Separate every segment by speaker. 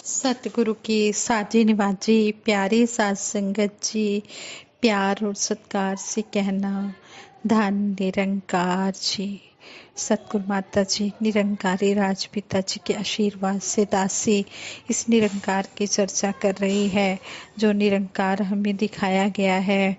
Speaker 1: सतगुरु की साजी निवाजी प्यारी साध संगत जी, प्यार और सत्कार से कहना धन निरंकार जी। सतगुरु माता जी निरंकारी राजपिता जी के आशीर्वाद से दासी इस निरंकार की चर्चा कर रही है, जो निरंकार हमें दिखाया गया है।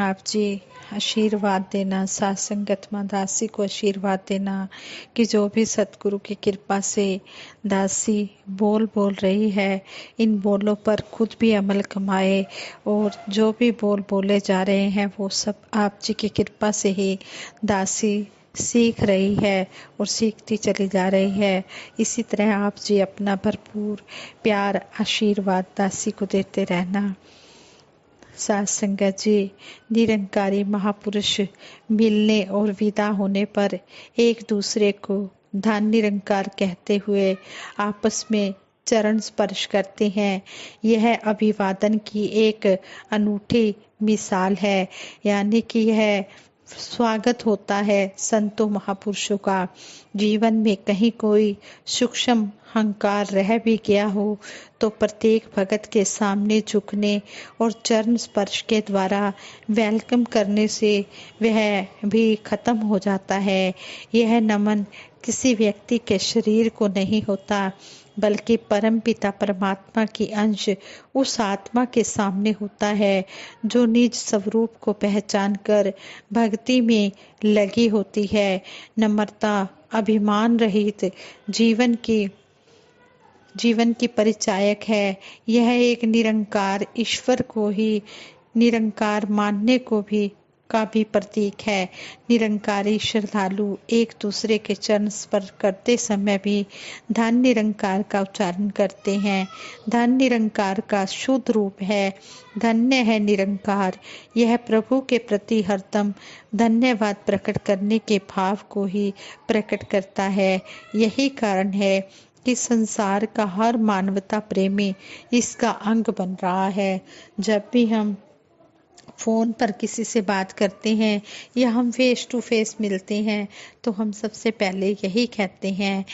Speaker 1: आप जी आशीर्वाद देना, साथ संगत मां दासी को आशीर्वाद देना कि जो भी सतगुरु की कृपा से दासी बोल रही है, इन बोलों पर खुद भी अमल कमाए और जो भी बोले जा रहे हैं वो सब आप जी की कृपा से ही दासी सीख रही है और सीखती चली जा रही है। इसी तरह आप जी अपना भरपूर प्यार आशीर्वाद दासी को देते रहना। साथ संगत जी, निरंकारी महापुरुष मिलने और विदा होने पर एक दूसरे को धन निरंकार कहते हुए आपस में चरण स्पर्श करते हैं। यह अभिवादन की एक अनूठी मिसाल है, यानी कि यह स्वागत होता है संतों महापुरुषों का। जीवन में कहीं कोई सूक्ष्म अहंकार रह भी गया हो तो प्रत्येक भगत के सामने झुकने और चरण स्पर्श के द्वारा वेलकम करने से वह भी खत्म हो जाता है। यह नमन किसी व्यक्ति के शरीर को नहीं होता, बल्कि परम पिता परमात्मा की अंश उस आत्मा के सामने होता है, जो निज स्वरूप को पहचान कर भक्ति में लगी होती है। नम्रता अभिमान रहित जीवन की परिचायक है। यह एक निरंकार ईश्वर को ही निरंकार मानने का भी प्रतीक है। निरंकारी श्रद्धालु एक दूसरे के चरण स्पर्श करते समय भी धन निरंकार का उच्चारण करते हैं। धन निरंकार का शुद्ध रूप है धन्य है निरंकार। यह प्रभु के प्रति हरदम धन्यवाद प्रकट करने के भाव को ही प्रकट करता है। यही कारण है कि संसार का हर मानवता प्रेमी इसका अंग बन रहा है। जब भी हम फ़ोन पर किसी से बात करते हैं या हम फेस टू फेस मिलते हैं तो हम सबसे पहले यही कहते हैं,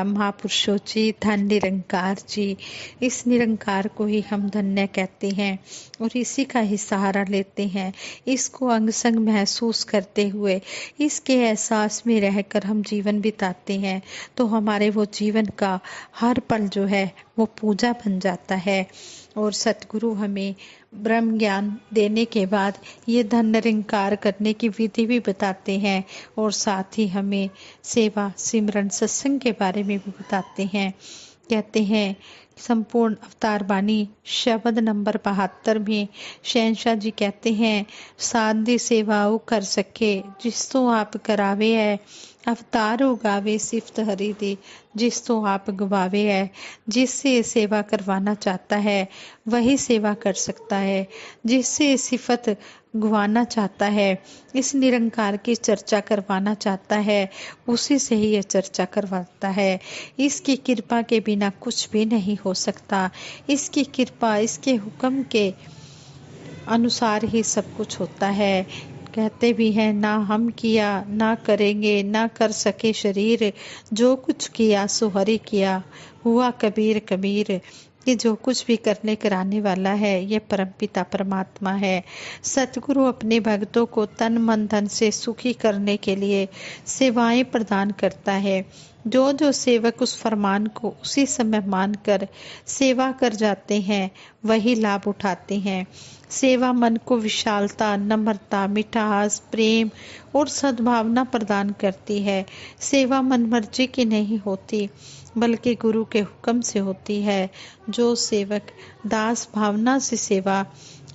Speaker 1: महापुरुषों जी धन निरंकार जी। इस निरंकार को ही हम धन्य कहते हैं और इसी का ही सहारा लेते हैं। इसको अंग संग महसूस करते हुए इसके एहसास में रहकर हम जीवन बिताते हैं तो हमारे वो जीवन का हर पल जो है वो पूजा बन जाता है। और सतगुरु हमें ब्रह्म ज्ञान देने के बाद ये धन निरंकार करने की विधि भी बताते हैं और साथ ही हमें सेवा सिमरन सत्संग के बारे में भी बताते हैं। कहते हैं संपूर्ण अवतार बानी शब्द नंबर 72 में शहनशाह जी कहते हैं, साधी सेवाओ कर सके जिस तो आप करावे है, अवतार उगावे सिफत हरि दी जिस तो आप गवावे है। जिससे सेवा करवाना चाहता है वही सेवा कर सकता है, जिससे सिफत गवाना चाहता है, इस निरंकार की चर्चा करवाना चाहता है, उसी से ही यह चर्चा करवाता है। इसकी कृपा के बिना कुछ भी नहीं हो सकता। इसकी कृपा इसके हुक्म के अनुसार ही सब कुछ होता है। कहते भी हैं, ना हम किया ना करेंगे ना कर सके शरीर, जो कुछ किया सो हरि किया हुआ कबीर कबीर। कि जो कुछ भी करने कराने वाला है ये परमपिता परमात्मा है। सतगुरु अपने भक्तों को तन मन धन से सुखी करने के लिए सेवाएं प्रदान करता है। जो सेवक उस फरमान को उसी समय मानकर सेवा कर जाते हैं वही लाभ उठाते हैं। सेवा मन को विशालता, नम्रता, मिठास, प्रेम और सद्भावना प्रदान करती है। सेवा मन मर्जी की नहीं होती बल्कि गुरु के हुक्म से होती है। जो सेवक दास भावना से सेवा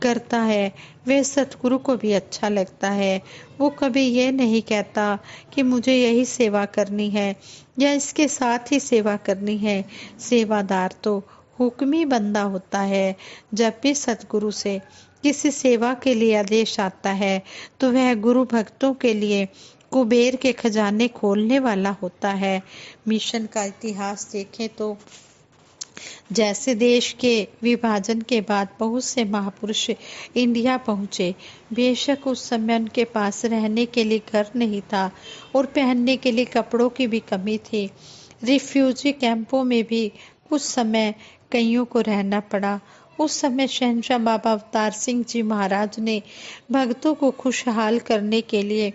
Speaker 1: करता है वह सतगुरु को भी अच्छा लगता है। वो कभी यह नहीं कहता कि मुझे यही सेवा करनी है या इसके साथ ही सेवा करनी है। सेवादार तो हुक्मी बंदा होता है। जब भी सतगुरु से किसी सेवा के लिए आदेश आता है तो वह गुरु भक्तों के लिए कुबेर के खजाने खोलने वाला होता है। मिशन का इतिहास देखें तो जैसे देश के विभाजन के बाद बहुत से महापुरुष इंडिया पहुंचे। बेशक उस समय उनके पास रहने के लिए घर नहीं था और पहनने के लिए कपड़ों की भी कमी थी। रिफ्यूजी कैंपों में भी उस समय कईयों को रहना पड़ा। उस समय शहंशाह बाबा अवतार सिंह जी महाराज ने भक्तों को खुशहाल करने के लिए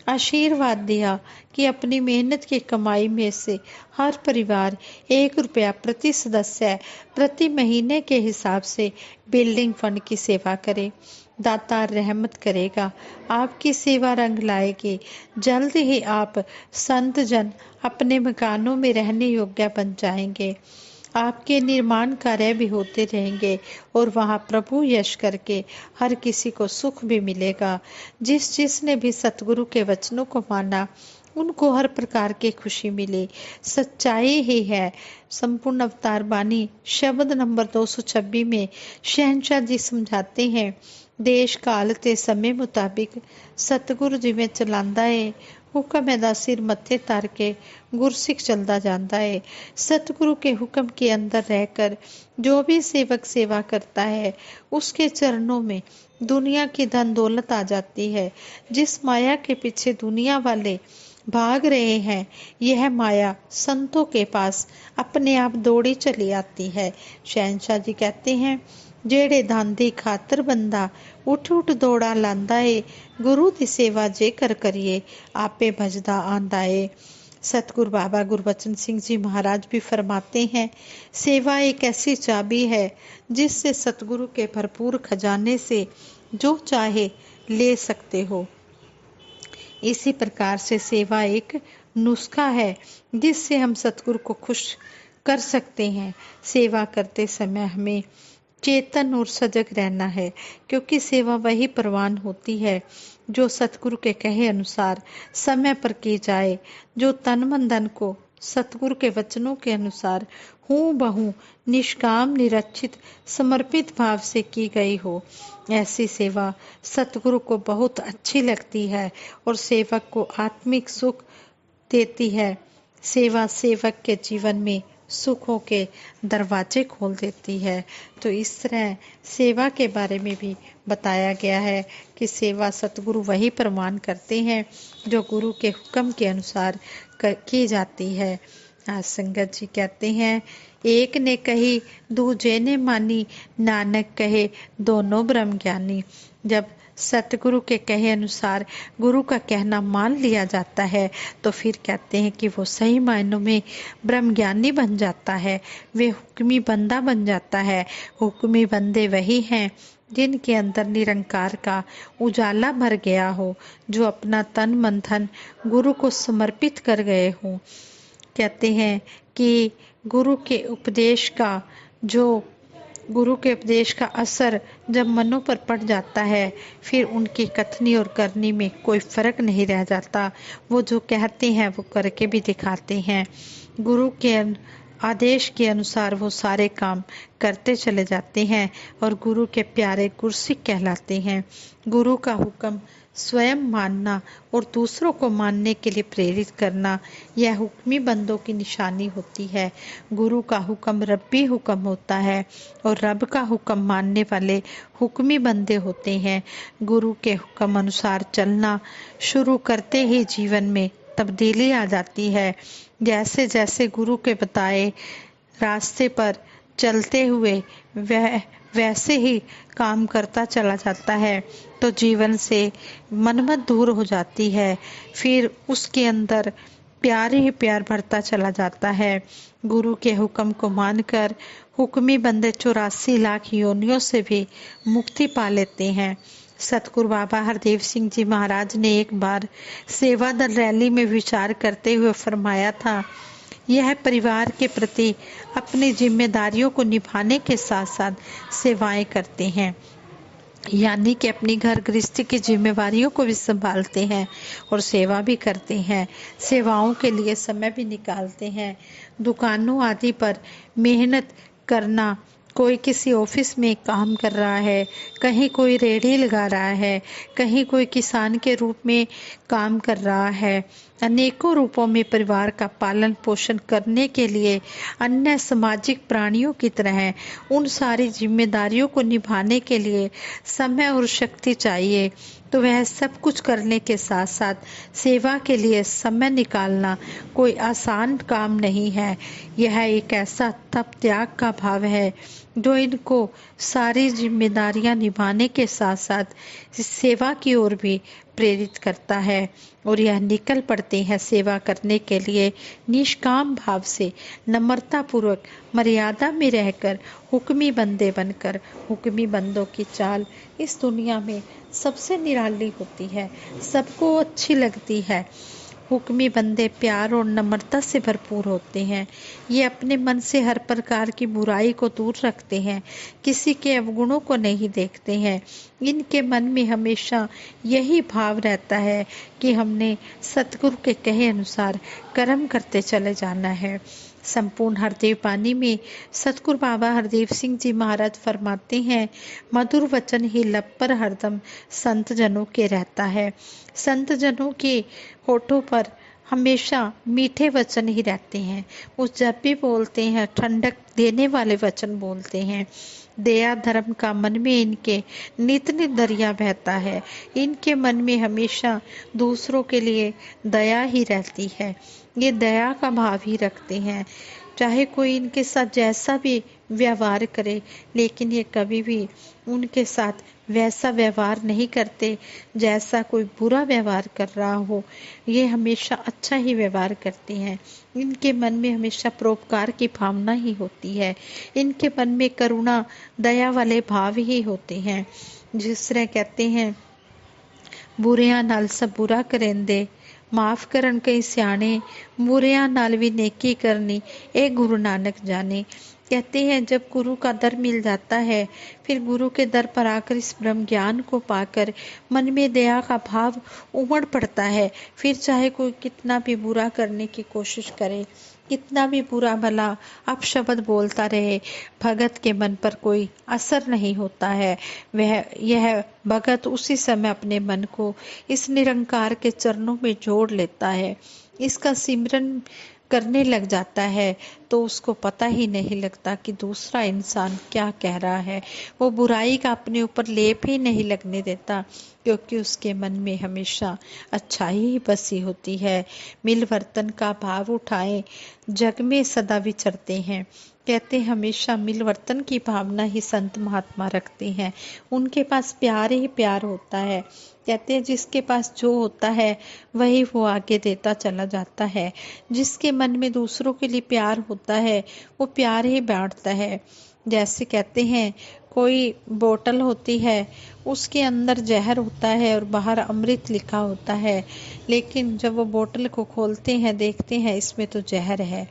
Speaker 1: आशीर्वाद दिया कि अपनी मेहनत की कमाई में से हर परिवार 1 रुपया प्रति सदस्य प्रति महीने के हिसाब से बिल्डिंग फंड की सेवा करे। दातार रहमत करेगा, आपकी सेवा रंग लाएगी। जल्द ही आप संत जन अपने मकानों में रहने योग्य बन जाएंगे। आपके निर्माण कार्य भी होते रहेंगे और वहाँ प्रभु यश करके हर किसी को सुख भी मिलेगा। जिसने भी सतगुरु के वचनों को माना उनको हर प्रकार की खुशी मिली। सच्चाई ही है। संपूर्ण अवतार बानी शब्द नंबर 226 में शहंशाह जी समझाते हैं, देश काल ते समय मुताबिक सतगुरु जिवें चलांदा है, हुक्म एदा सिर मत्थे तार के गुरसिख चलता जाता है। सतगुरु के हुक्म के अंदर रहकर जो भी सेवक सेवा करता है उसके चरणों में दुनिया की धन दौलत आ जाती है। जिस माया के पीछे दुनिया वाले भाग रहे हैं, यह माया संतों के पास अपने आप दौड़ी चली आती है। शहंशाह जी कहते हैं, जेड़े दांदी खातर बंदा उठ उठ दौड़ा लांदा है, गुरु दी सेवा जेकर करिए आपे भजदा आंदा है। सतगुरु बाबा गुरबचन सिंह जी महाराज भी फरमाते हैं, सेवा एक ऐसी चाबी है जिससे सतगुरु के भरपूर खजाने से जो चाहे ले सकते हो। इसी प्रकार से सेवा एक नुस्खा है जिससे हम सतगुरु को खुश कर सकते हैं। सेवा करते समय हमें चेतन और सजग रहना है, क्योंकि सेवा वही प्रवान होती है जो सतगुरु के कहे अनुसार समय पर की जाए, जो तन मन धन को सतगुरु के वचनों के अनुसार हूँ बहू निष्काम निरक्षित समर्पित भाव से की गई हो। ऐसी सेवा सतगुरु को बहुत अच्छी लगती है और सेवक को आत्मिक सुख देती है। सेवा सेवक के जीवन में सुखों के दरवाजे खोल देती है। तो इस तरह सेवा के बारे में भी बताया गया है कि सेवा सतगुरु वही प्रमाण करते हैं जो गुरु के हुक्म के अनुसार की जाती है। आज संगत जी कहते हैं, एक ने कही दूजे ने मानी, नानक कहे दोनों ब्रह्म ज्ञानी। जब सतगुरु के कहे अनुसार गुरु का कहना मान लिया जाता है तो फिर कहते हैं कि वो सही मायनों में ब्रह्म ज्ञानी बन जाता है, वे हुक्मी बंदा बन जाता है। हुक्मी बंदे वही हैं जिनके अंदर निरंकार का उजाला भर गया हो, जो अपना तन मन धन गुरु को समर्पित कर गए हों। कहते हैं कि गुरु के उपदेश का असर जब मनों पर पड़ जाता है, फिर उनकी कथनी और करनी में कोई फर्क नहीं रह जाता। वो जो कहते हैं वो करके भी दिखाते हैं। गुरु के आदेश के अनुसार वो सारे काम करते चले जाते हैं और गुरु के प्यारे गुरसिख कहलाते हैं। गुरु का हुक्म स्वयं मानना और दूसरों को मानने के लिए प्रेरित करना, यह हुक्मी बंदों की निशानी होती है। गुरु का हुक्म रब्बी हुक्म होता है और रब का हुक्म मानने वाले हुक्मी बंदे होते हैं। गुरु के हुक्म अनुसार चलना शुरू करते ही जीवन में तब्दीली आ जाती है। जैसे जैसे गुरु के बताए रास्ते पर चलते हुए वह वैसे ही काम करता चला जाता है तो जीवन से मनमत दूर हो जाती है। फिर उसके अंदर प्यार ही प्यार भरता चला जाता है। गुरु के हुक्म को मानकर हुक्मी बंदे 84 लाख योनियों से भी मुक्ति पा लेते हैं। सतगुरु बाबा हरदेव सिंह जी महाराज ने एक बार सेवा दल रैली में विचार करते हुए फरमाया था, यह परिवार के प्रति अपनी जिम्मेदारियों को निभाने के साथ साथ सेवाएं करते हैं, यानी कि अपनी घर गृहस्थी की जिम्मेवारियों को भी संभालते हैं और सेवा भी करते हैं। सेवाओं के लिए समय भी निकालते हैं। दुकानों आदि पर मेहनत करना, कोई किसी ऑफिस में काम कर रहा है, कहीं कोई रेहड़ी लगा रहा है, कहीं कोई किसान के रूप में काम कर रहा है। अनेकों रूपों में परिवार का पालन पोषण करने के लिए अन्य सामाजिक प्राणियों की तरह उन सारी जिम्मेदारियों को निभाने के लिए समय और शक्ति चाहिए। तो वह सब कुछ करने के साथ साथ सेवा के लिए समय निकालना कोई आसान काम नहीं है। यह एक ऐसा तप त्याग का भाव है जो इनको सारी जिम्मेदारियां निभाने के साथ साथ सेवा की ओर भी प्रेरित करता है और यह निकल पड़ते हैं सेवा करने के लिए निष्काम भाव से, नम्रता पूर्वक, मर्यादा में रहकर, हुक्मी बंदे बनकर। हुक्मी बंदों की चाल इस दुनिया में सबसे निराली होती है, सबको अच्छी लगती है। हुक्मी बंदे प्यार और नम्रता से भरपूर होते हैं। ये अपने मन से हर प्रकार की बुराई को दूर रखते हैं, किसी के अवगुणों को नहीं देखते हैं। इनके मन में हमेशा यही भाव रहता है कि हमने सतगुरु के कहे अनुसार कर्म करते चले जाना है। संपूर्ण हरदेव पानी में सतगुरु बाबा हरदेव सिंह जी महाराज फरमाते हैं, मधुर वचन ही लब पर हरदम संत जनों के रहता है। संत जनों के होठों पर हमेशा मीठे वचन ही रहते हैं। वो जब भी बोलते हैं ठंडक देने वाले वचन बोलते हैं। दया धर्म का मन में इनके नित नित दरिया बहता है। इनके मन में हमेशा दूसरों के लिए दया ही रहती है। ये दया का भाव ही रखते हैं, चाहे कोई इनके साथ जैसा भी व्यवहार करे, लेकिन ये कभी भी उनके साथ वैसा व्यवहार नहीं करते जैसा कोई बुरा व्यवहार कर रहा हो। ये हमेशा अच्छा ही व्यवहार करते हैं। इनके मन में हमेशा परोपकार की भावना ही होती है। इनके मन में करुणा दया वाले भाव ही होते हैं। जिस तरह कहते हैं, बुरियां नाल सब बुरा करेंदे, माफ करन कई सियाने, बुरियां नाल भी नेकी करनी, ए गुरु नानक जाने। कहते हैं जब गुरु का दर मिल जाता है, फिर गुरु के दर पर आकर इस ब्रह्म ज्ञान को पाकर मन में दया का भाव उमड़ पड़ता है। फिर चाहे कोई कितना भी बुरा करने की कोशिश करे, कितना भी बुरा भला अपशब्द बोलता रहे, भगत के मन पर कोई असर नहीं होता है। यह भगत उसी समय अपने मन को इस निरंकार के चरणों में जोड़ लेता है, इसका सिमरन करने लग जाता है, तो उसको पता ही नहीं लगता कि दूसरा इंसान क्या कह रहा है। वो बुराई का अपने ऊपर लेप ही नहीं लगने देता, क्योंकि उसके मन में हमेशा अच्छाई ही बसी होती है। मिलवर्तन का भाव उठाए, जग में सदा विचरते हैं। कहते हमेशा मिलवर्तन की भावना ही संत महात्मा रखते हैं। उनके पास प्यार ही प्यार होता है। कहते हैं जिसके पास जो होता है वही वो आगे देता चला जाता है। जिसके मन में दूसरों के लिए प्यार होता है वो प्यार ही बांटता है। जैसे कहते हैं कोई बोतल होती है, उसके अंदर जहर होता है और बाहर अमृत लिखा होता है, लेकिन जब वो बोतल को खोलते हैं देखते हैं इसमें तो जहर है।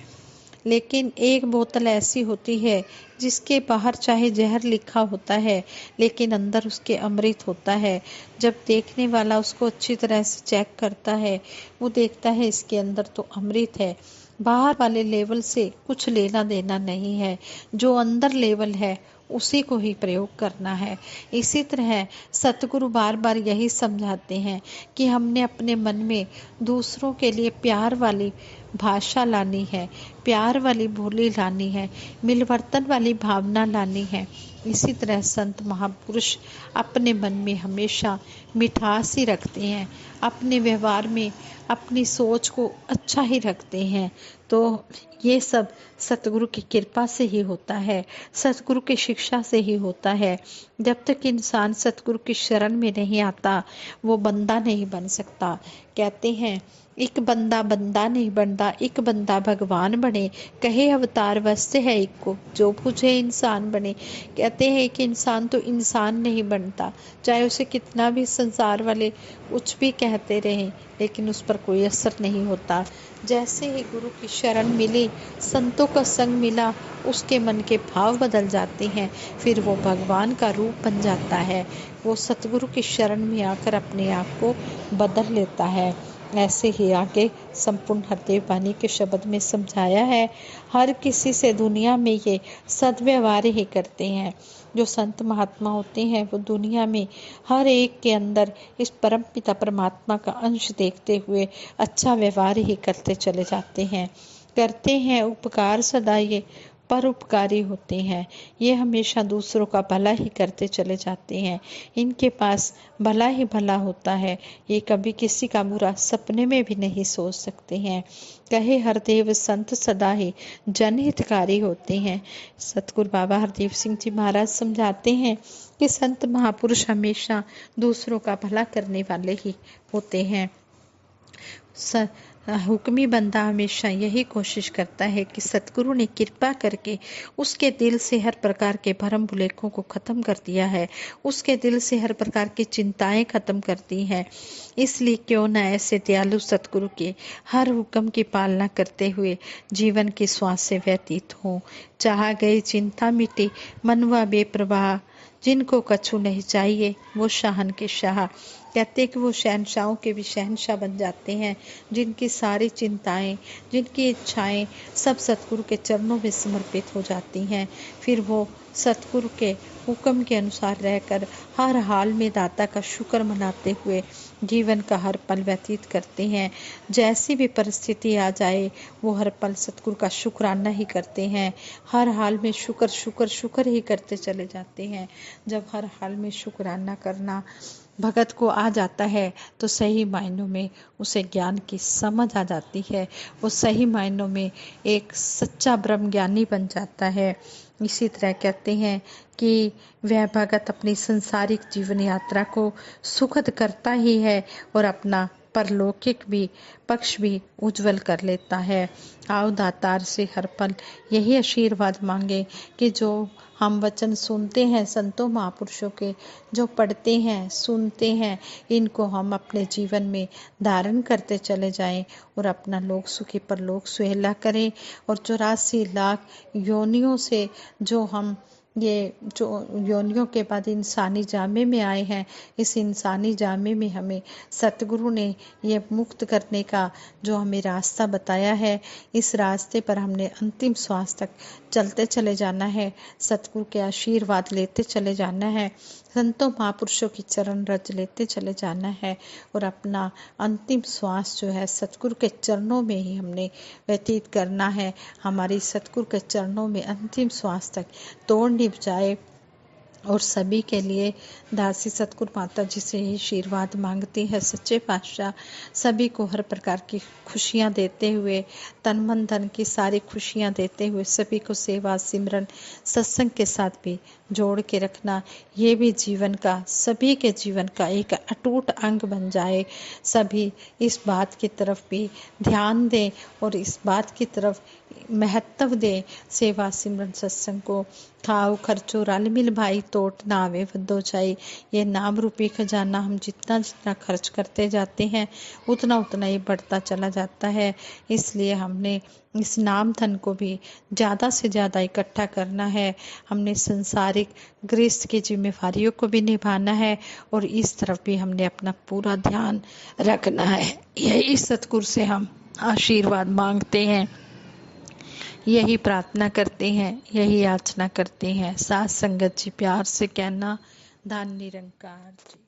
Speaker 1: लेकिन एक बोतल ऐसी होती है जिसके बाहर चाहे जहर लिखा होता है, लेकिन अंदर उसके अमृत होता है। जब देखने वाला उसको अच्छी तरह से चेक करता है, वो देखता है इसके अंदर तो अमृत है। बाहर वाले लेवल से कुछ लेना देना नहीं है, जो अंदर लेवल है उसी को ही प्रयोग करना है। इसी तरह सतगुरु बार बार यही समझाते हैं कि हमने अपने मन में दूसरों के लिए प्यार वाली भाषा लानी है, प्यार वाली बोली लानी है, मिलवर्तन वाली भावना लानी है। इसी तरह संत महापुरुष अपने मन में हमेशा मिठास ही रखते हैं, अपने व्यवहार में अपनी सोच को अच्छा ही रखते हैं। तो ये सब सतगुरु की कृपा से ही होता है, सतगुरु की शिक्षा से ही होता है। जब तक इंसान सतगुरु की शरण में नहीं आता, वो बंदा नहीं बन सकता। कहते हैं एक बंदा बंदा नहीं बनता, एक बंदा भगवान बने, कहे अवतार वस्त है एक को, जो पूछे इंसान बने। कहते हैं कि इंसान तो इंसान नहीं बनता, चाहे उसे कितना भी संसार वाले कुछ भी कहते रहें, लेकिन उस पर कोई असर नहीं होता। जैसे ही गुरु की शरण मिली, संतों का संग मिला, उसके मन के भाव बदल जाते हैं, फिर वो भगवान का रूप बन जाता है। वो सतगुरु की शरण में आकर अपने आप को बदल लेता है। ऐसे ही आगे संपूर्ण हरदेव वाणी के शब्द में समझाया है। हर किसी से दुनिया में ये सद्व्यवहार ही करते हैं। जो संत महात्मा होते हैं वो दुनिया में हर एक के अंदर इस परम पिता परमात्मा का अंश देखते हुए अच्छा व्यवहार ही करते चले जाते हैं, करते हैं उपकार सदा ये परोपकारी होते हैं। ये हमेशा दूसरों का भला ही करते चले जाते हैं। इनके पास भला ही भला होता है। ये कभी किसी का बुरा सपने में भी नहीं सोच सकते हैं। कहे हरदेव संत सदा ही जनहितकारी होते हैं। सतगुरु बाबा हरदेव सिंह जी महाराज समझाते हैं कि संत महापुरुष हमेशा दूसरों का भला करने वाले ही होते हैं। हुक्मी बंदा हमेशा यही कोशिश करता है कि सतगुरु ने कृपा करके उसके दिल से हर प्रकार के भरम भुलेखों को खत्म कर दिया है, उसके दिल से हर प्रकार की चिंताएं खत्म कर दी हैं। इसलिए क्यों न ऐसे दयालु सतगुरु के हर हुक्म की पालना करते हुए जीवन की श्वास से व्यतीत हो। चाहा गई चिंता मिटे मनवा बेप्रवाह, जिनको कछु नहीं चाहिए वो शाहन के शाह। कहते कि वो शहनशाहों के भी शहनशाह बन जाते हैं, जिनकी सारी चिंताएं, जिनकी इच्छाएं सब सतगुरु के चरणों में समर्पित हो जाती हैं। फिर वो सतगुरु के हुक्म के अनुसार रहकर हर हाल में दाता का शुक्र मनाते हुए जीवन का हर पल व्यतीत करते हैं। जैसी भी परिस्थिति आ जाए वो हर पल सतगुरु का शुक्राना ही करते हैं। हर हाल में शुक्र शुक्र शुक्र ही करते चले जाते हैं। जब हर हाल में शुक्राना करना भगत को आ जाता है तो सही मायनों में उसे ज्ञान की समझ आ जाती है। वो सही मायनों में एक सच्चा ब्रह्म ज्ञानी बन जाता है। इसी तरह कहते हैं कि वह भगत अपनी संसारिक जीवन यात्रा को सुखद करता ही है और अपना परलौकिक भी पक्ष भी उज्जवल कर लेता है। आओ दातार से हर पल यही आशीर्वाद मांगे कि जो हम वचन सुनते हैं संतों महापुरुषों के, जो पढ़ते हैं सुनते हैं, इनको हम अपने जीवन में धारण करते चले जाएं और अपना लोक सुखी परलोक सुहेला करें। और 84 लाख योनियों से जो हम ये जो योनियों के बाद इंसानी जामे में आए हैं, इस इंसानी जामे में हमें सतगुरु ने ये मुक्त करने का जो हमें रास्ता बताया है, इस रास्ते पर हमने अंतिम श्वास तक चलते चले जाना है, सतगुरु के आशीर्वाद लेते चले जाना है, संतों महापुरुषों की चरण रज लेते चले जाना है और अपना अंतिम श्वास जो है सतगुरु के चरणों में ही हमने व्यतीत करना है। हमारी सतगुरु के चरणों में अंतिम श्वास तक तोड़ निभ जाए। और सभी के लिए दासी सतगुरु माता जी से ही आशीर्वाद मांगती है सच्चे पातशाह सभी को हर प्रकार की खुशियां देते हुए, तन मन धन की सारी खुशियां देते हुए सभी को सेवा सिमरन सत्संग के साथ भी जोड़ के रखना, ये भी जीवन का सभी के जीवन का एक अटूट अंग बन जाए। सभी इस बात की तरफ भी ध्यान दें और इस बात की तरफ महत्व दें, सेवा सिमरन सत्संग को। खाओ खर्चो रल मिल भाई, तोट ना आवे वदो जाई। ये नाम रूपी खजाना हम जितना जितना खर्च करते जाते हैं उतना उतना ये बढ़ता चला जाता है। इसलिए हमने इस नाम धन को भी ज़्यादा से ज़्यादा इकट्ठा करना है। हमने संसारिक गृहस्थ की जिम्मेवारियों को भी निभाना है और इस तरफ भी हमने अपना पूरा ध्यान रखना है। यही सतगुरु से हम आशीर्वाद मांगते हैं, यही प्रार्थना करते हैं, यही याचना करते हैं। साथ संगत जी प्यार से कहना, धन निरंकार जी।